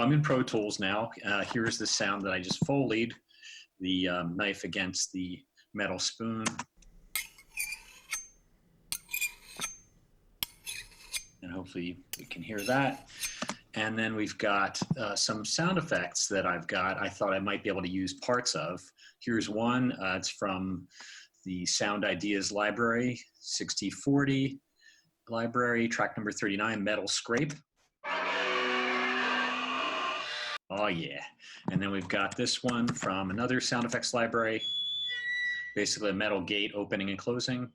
So I'm in Pro Tools now. Here's the sound that I just foleyed, the knife against the metal spoon. And hopefully we can hear that. And then we've got some sound effects that I've got. I thought I might be able to use parts of. Here's one. It's from the Sound Ideas library, 6040 library, track number 39, Metal Scrape. Oh yeah. And then we've got this one from another sound effects library, basically a metal gate opening and closing,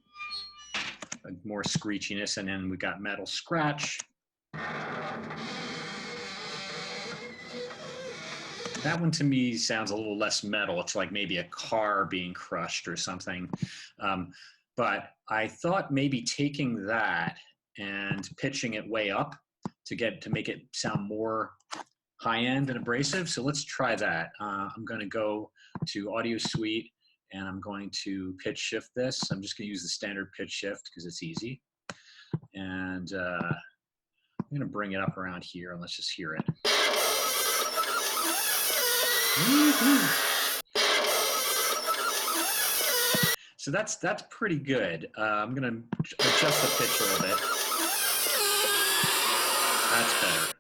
more screechiness, and then we got metal scratch. That one to me sounds a little less metal. It's like maybe a car being crushed or something. But I thought maybe taking that and pitching it way up to make it sound more high-end and abrasive. So let's try that. I'm going to go to Audio Suite and I'm going to pitch shift this. I'm just going to use the standard pitch shift because it's easy. And I'm going to bring it up around here and let's just hear it. So that's pretty good. I'm going to adjust the pitch a little bit. That's better.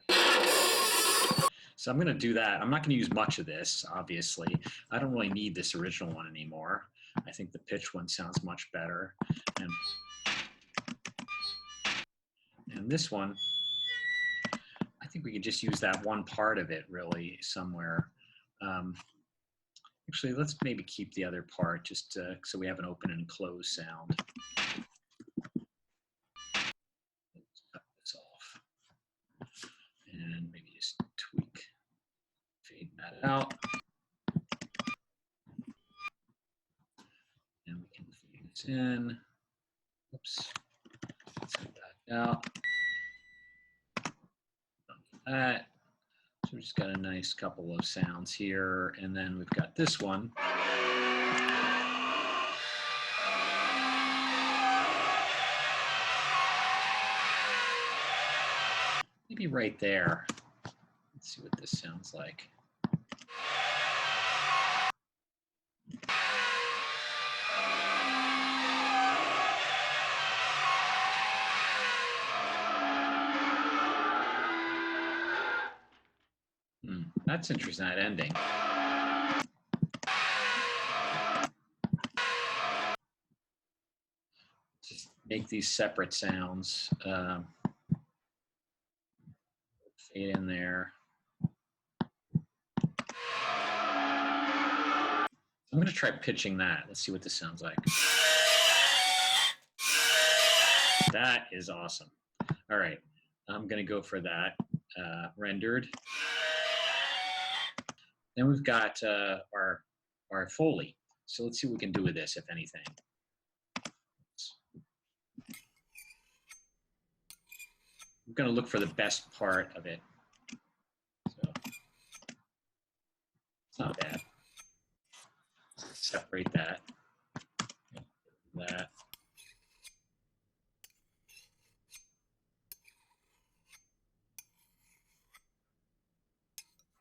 So I'm going to do that. I'm not going to use much of this, obviously. I don't really need this original one anymore. I think the pitch one sounds much better. And this one, I think we could just use that one part of it really somewhere. Actually, let's maybe keep the other part just so we have an open and closed sound. Let's cut this off. And maybe just tweak, fade that out. And we can fade this in. Oops. Let's cut that out. That. So we just got a nice couple of sounds here, and then we've got this one. Maybe right there. Let's see what this sounds like. That's interesting, that ending. Just make these separate sounds. Fade in there. I'm going to try pitching that. Let's see what this sounds like. That is awesome. All right, I'm going to go for that. Rendered. Then we've got our Foley. So let's see what we can do with this, if anything. I'm going to look for the best part of it. So it's not bad. Separate that. That.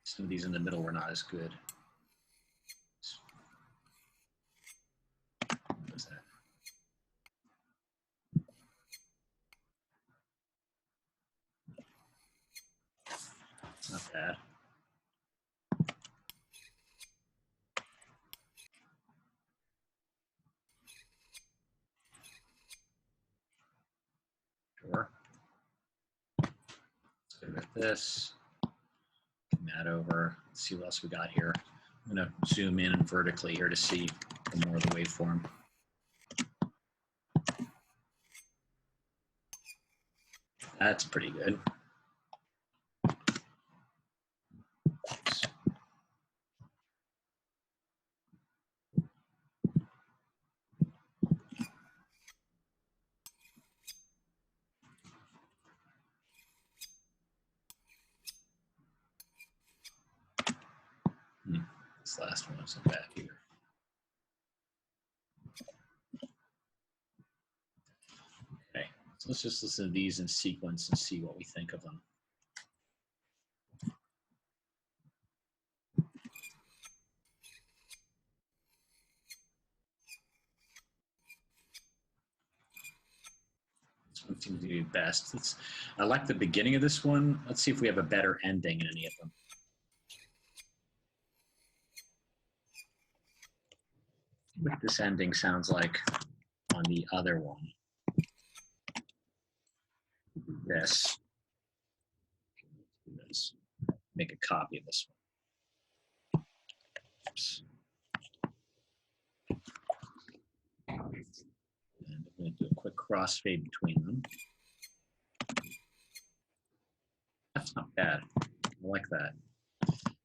Some of these in the middle were not as good. What was that? Not bad. Sure. Let's go with this. That over. Let's see what else we got here. I'm going to zoom in vertically here to see more of the waveform. That's pretty good. This last one wasn't bad either. Okay, so let's just listen to these in sequence and see what we think of them. seems to be best. I like the beginning of this one. Let's see if we have a better ending in any of them. What this ending sounds like on the other one. This. Make a copy of this one. Oops. And I'm going to do a quick crossfade between them. That's not bad. I like that.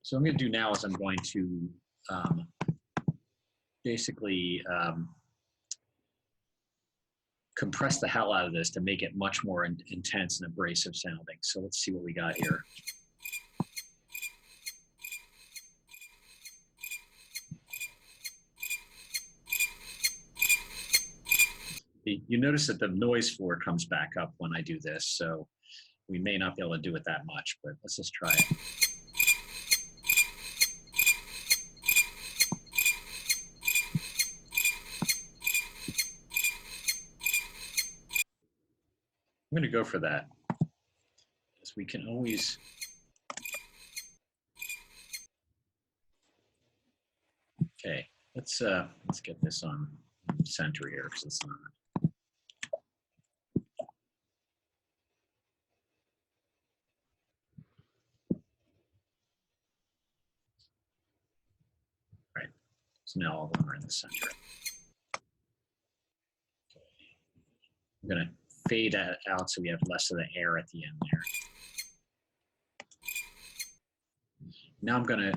So what I'm going to do now is I'm going to basically compress the hell out of this to make it much more intense and abrasive sounding. So let's see what we got here. You notice that the noise floor comes back up when I do this, so we may not be able to do it that much, but let's just try it. I'm going to go for that, because we can always. Okay, let's get this on center here, because it's not. Right. So now all of them are in the center. Okay. I'm going to fade that out so we have less of the air at the end there. Now I'm going to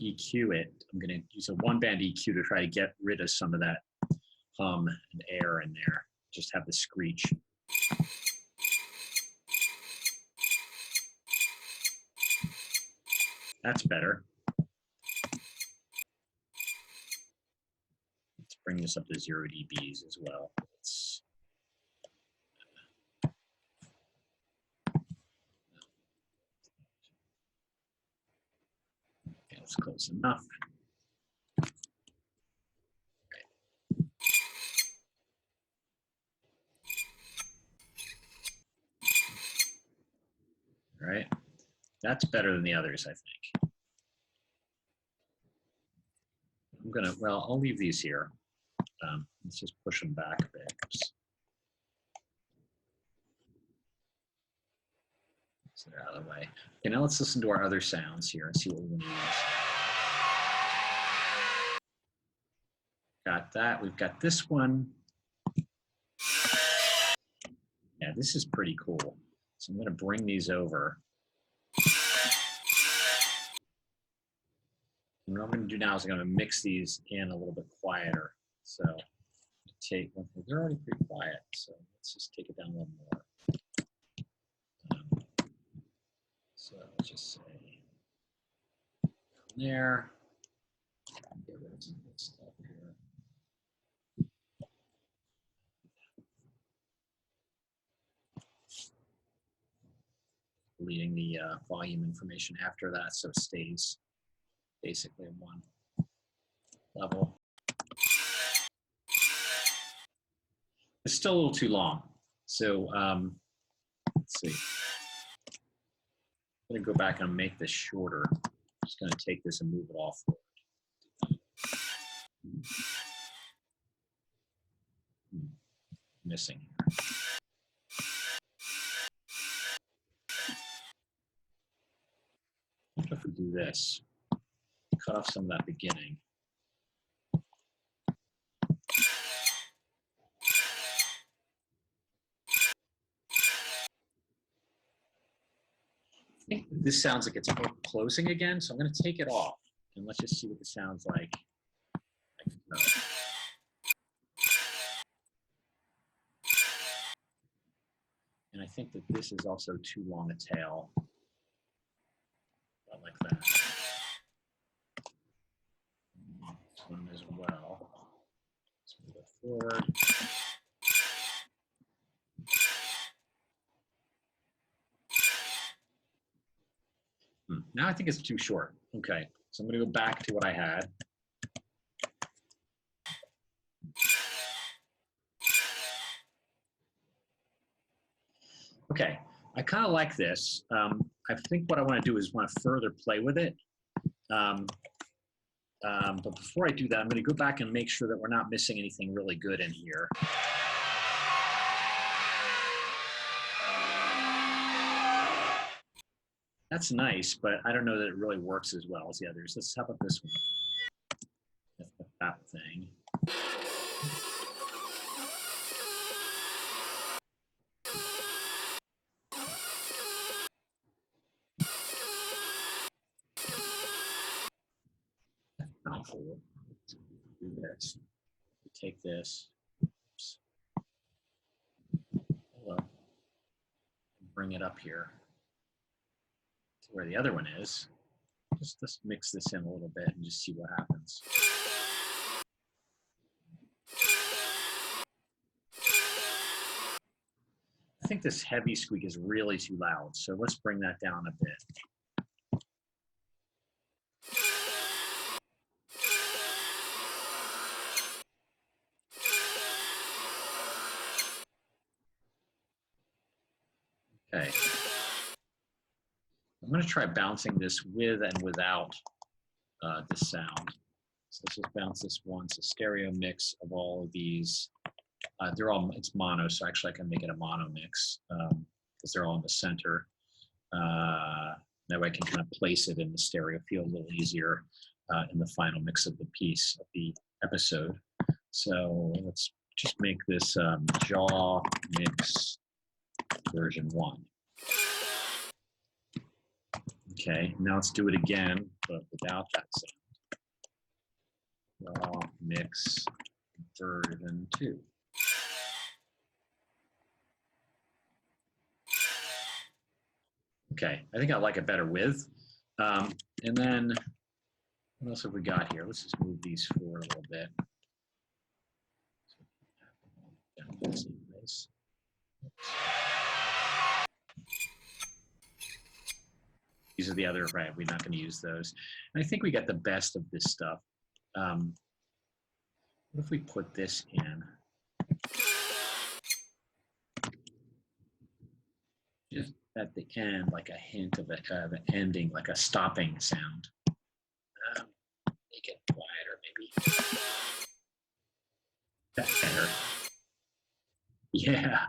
EQ it. I'm going to use a one-band EQ to try to get rid of some of that hum and air in there. Just have the screech. That's better. Let's bring this up to 0 dBs as well. Okay, that's close enough. All right, that's better than the others, I think. I'm gonna, well, I'll leave these here. Let's just push them back a bit. So they're out of the way. Okay, now let's listen to our other sounds here and see what we're gonna use. Got that, we've got this one. Yeah, this is pretty cool. So I'm gonna bring these over. And what I'm going to do now is I'm going to mix these in a little bit quieter. So they're already pretty quiet, so let's just take it down a little more. So let's just say there. Get rid of some of this stuff here. Deleting the volume information after that, so it stays basically in one level. It's still a little too long, so let's see. I'm going to go back and make this shorter. I'm just going to take this and move it all forward. Missing here. What if we do this? Cut off some of that beginning. I think this sounds like it's closing again, so I'm going to take it off and let's just see what this sounds like. And I think that this is also too long a tail. Not like that. This one as well. Let's move it forward. Now I think it's too short. Okay, so I'm going to go back to what I had. Okay, I kind of like this. I think what I want to do is want to further play with it. But before I do that, I'm going to go back and make sure that we're not missing anything really good in here. That's nice, but I don't know that it really works as well as the others. Let's how about this one? That thing. Mouthful. Do this. Take this. Oops. Hello. Bring it up here to where the other one is. Just mix this in a little bit and just see what happens. I think this heavy squeak is really too loud, so let's bring that down a bit. Okay. I'm going to try bouncing this with and without this sound. So let's just bounce this once, a stereo mix of all of these. It's mono, so actually I can make it a mono mix because they're all in the center. That way I can kind of place it in the stereo field a little easier in the final mix of the piece of the episode. So let's just make this jaw mix version 1. Okay, now let's do it again, but without that sound. Jaw mix version 2. Okay, I think I like it better with. And then what else have we got here? Let's just move these forward a little bit. These are the other, right, we're not going to use those. And I think we got the best of this stuff. What if we put this in? Just at the end, like a hint of an ending, like a stopping sound. Make it quieter, maybe. That's better. Yeah.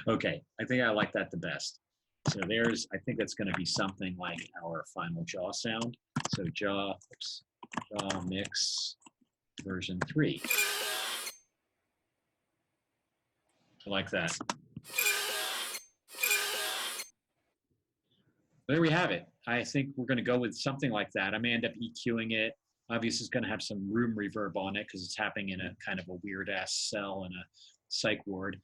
Okay. I think I like that the best. So I think that's going to be something like our final jaw sound. So jaw mix version 3. I like that. There we have it. I think we're going to go with something like that. I may end up EQing it. Obviously, it's going to have some room reverb on it because it's happening in a kind of a weird-ass cell in a psych ward.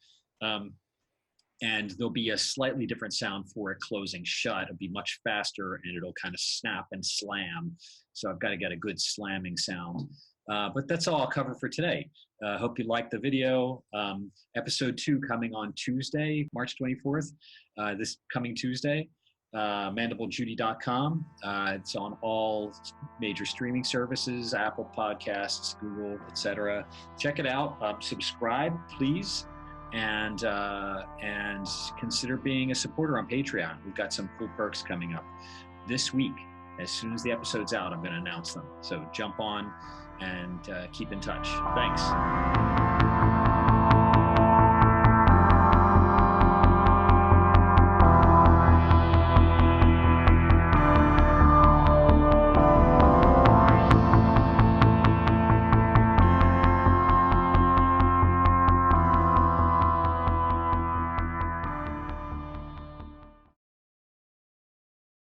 And there'll be a slightly different sound for it closing shut. It'll be much faster, and it'll kind of snap and slam. So I've got to get a good slamming sound. But that's all I'll cover for today. Hope you liked the video. Episode 2 coming on Tuesday, March 24th, this coming Tuesday. MandibleJudy.com. It's on all major streaming services, Apple Podcasts, Google, etc. Check it out. Subscribe, please. And consider being a supporter on Patreon. We've got some cool perks coming up this week. As soon as the episode's out, I'm going to announce them. So jump on and keep in touch. Thanks.